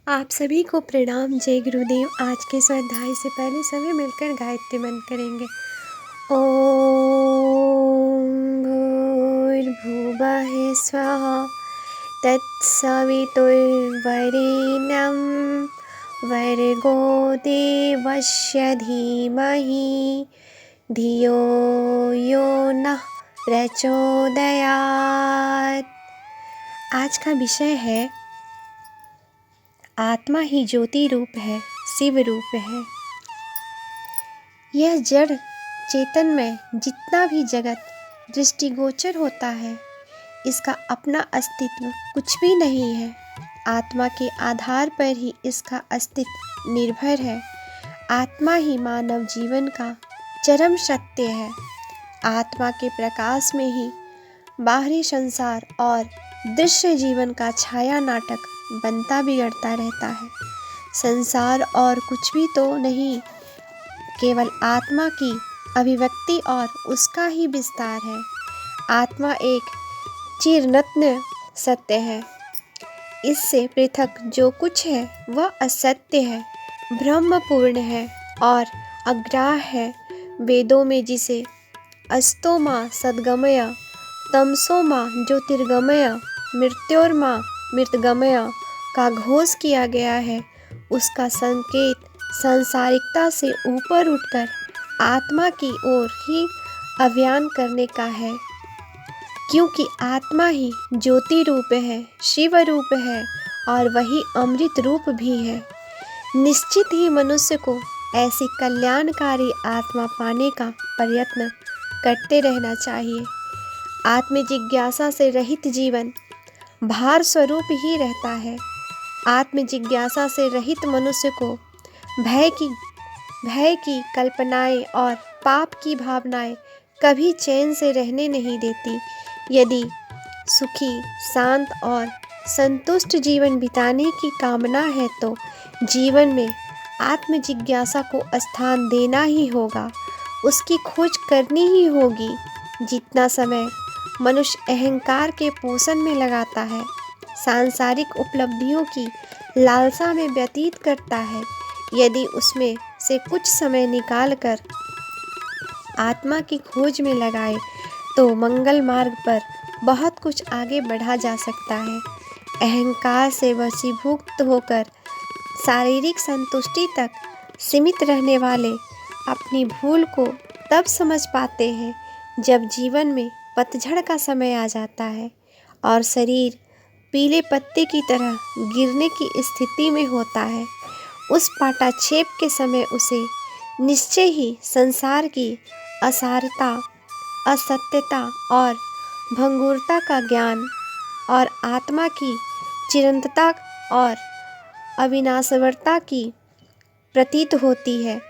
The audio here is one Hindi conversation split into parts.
आप सभी को प्रणाम। जय गुरुदेव। आज के स्वाध्याय से पहले सभी मिलकर गायत्री मंत्र करेंगे। ओम भूर्भुवः स्वः तत्सवितुर्वरेण्यं भर्गो देवस्य धीमहि धियो यो नः प्रचोदयात्। आज का विषय है आत्मा ही ज्योति रूप है, शिव रूप है। यह जड़ चेतन में जितना भी जगत दृष्टिगोचर होता है, इसका अपना अस्तित्व कुछ भी नहीं है। आत्मा के आधार पर ही इसका अस्तित्व निर्भर है। आत्मा ही मानव जीवन का चरम सत्य है। आत्मा के प्रकाश में ही बाहरी संसार और दृश्य जीवन का छाया नाटक बनता बिगड़ता रहता है। संसार और कुछ भी तो नहीं, केवल आत्मा की अभिव्यक्ति और उसका ही विस्तार है। आत्मा एक चिरनत्न सत्य है। इससे पृथक जो कुछ है वह असत्य है, ब्रह्मपूर्ण है और अग्राह्य है। वेदों में जिसे अस्तोमा सद्गमय, तमसोमा ज्योतिर्गमय, मृत्योर्मा मृतगमय का घोष किया गया है, उसका संकेत सांसारिकता से ऊपर उठकर आत्मा की ओर ही अभियान करने का है। क्योंकि आत्मा ही ज्योति रूप है, शिव रूप है और वही अमृत रूप भी है। निश्चित ही मनुष्य को ऐसी कल्याणकारी आत्मा पाने का प्रयत्न करते रहना चाहिए। आत्म जिज्ञासा से रहित जीवन भार स्वरूप ही रहता है। आत्म जिज्ञासा से रहित मनुष्य को भय की कल्पनाएं और पाप की भावनाएं कभी चैन से रहने नहीं देती। यदि सुखी, शांत और संतुष्ट जीवन बिताने की कामना है तो जीवन में आत्म जिज्ञासा को स्थान देना ही होगा, उसकी खोज करनी ही होगी। जितना समय मनुष्य अहंकार के पोषण में लगाता है, सांसारिक उपलब्धियों की लालसा में व्यतीत करता है, यदि उसमें से कुछ समय निकालकर आत्मा की खोज में लगाए तो मंगल मार्ग पर बहुत कुछ आगे बढ़ा जा सकता है। अहंकार से वशीभूत होकर शारीरिक संतुष्टि तक सीमित रहने वाले अपनी भूल को तब समझ पाते हैं जब जीवन में पतझड़ का समय आ जाता है और शरीर पीले पत्ते की तरह गिरने की स्थिति में होता है। उस पाटाक्षेप के समय उसे निश्चय ही संसार की असारता, असत्यता और भंगुरता का ज्ञान और आत्मा की चिरंतता और अविनाशवरता की प्रतीत होती है।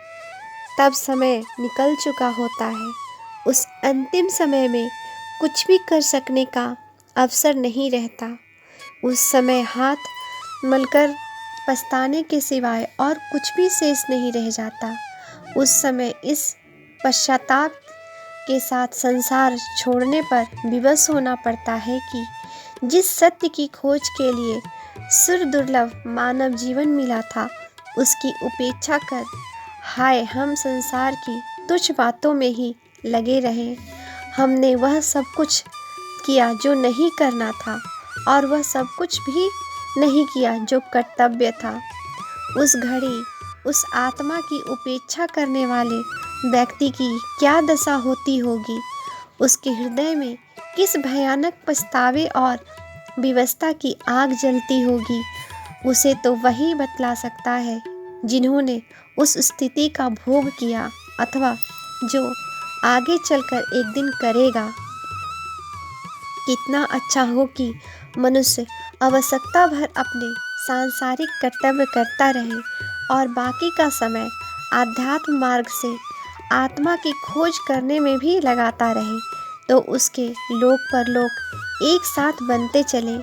तब समय निकल चुका होता है। उस अंतिम समय में कुछ भी कर सकने का अवसर नहीं रहता। उस समय हाथ मलकर पछताने के सिवाय और कुछ भी शेष नहीं रह जाता। उस समय इस पश्चाताप के साथ संसार छोड़ने पर विवश होना पड़ता है कि जिस सत्य की खोज के लिए सुर दुर्लभ मानव जीवन मिला था, उसकी उपेक्षा कर हाय हम संसार की तुच्छ बातों में ही लगे रहे। हमने वह सब कुछ किया जो नहीं करना था और वह सब कुछ भी नहीं किया जो कर्तव्य था। उस घड़ी उस आत्मा की उपेक्षा करने वाले व्यक्ति की क्या दशा होती होगी। उसके हृदय में किस भयानक पछतावे और विवशता की आग जलती होगी। उसे तो वही बतला सकता है जिन्होंने उस स्थिति का भोग किया अथवा जो आगे चलकर एक दिन करेगा। कितना अच्छा हो कि मनुष्य आवश्यकता भर अपने सांसारिक कर्तव्य करता रहे और बाकी का समय आध्यात्म मार्ग से आत्मा की खोज करने में भी लगाता रहे, तो उसके लोक परलोक एक साथ बनते चले।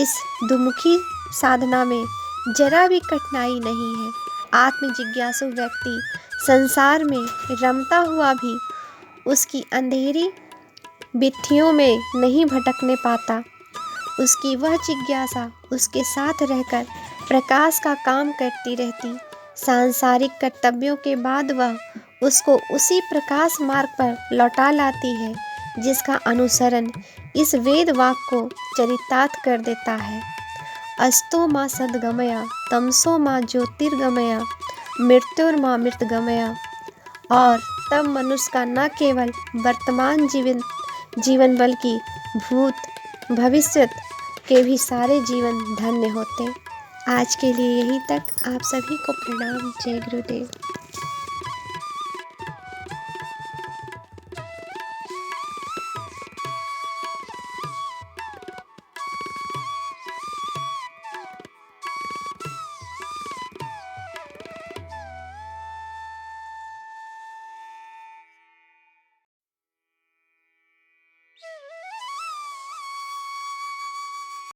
इस दुमुखी साधना में जरा भी कठिनाई नहीं है। आत्म जिज्ञासु व्यक्ति संसार में रमता हुआ भी उसकी अंधेरी बिट्ठियों में नहीं भटकने पाता। उसकी वह जिज्ञासा उसके साथ रहकर प्रकाश का काम करती रहती। सांसारिक कर्तव्यों के बाद वह उसको उसी प्रकाश मार्ग पर लौटा लाती है जिसका अनुसरण इस वेद वाक्य को चरितार्थ कर देता है। अस्तो माँ सद्गमया तमसो माँ ज्योतिर्गमया मृत्युर्मा मृतगमया। और तब मनुष्य का न केवल वर्तमान जीवन बल्कि भूत भविष्य के भी सारे जीवन धन्य होते। आज के लिए यहीं तक। आप सभी को प्रणाम। जय गुरुदेव।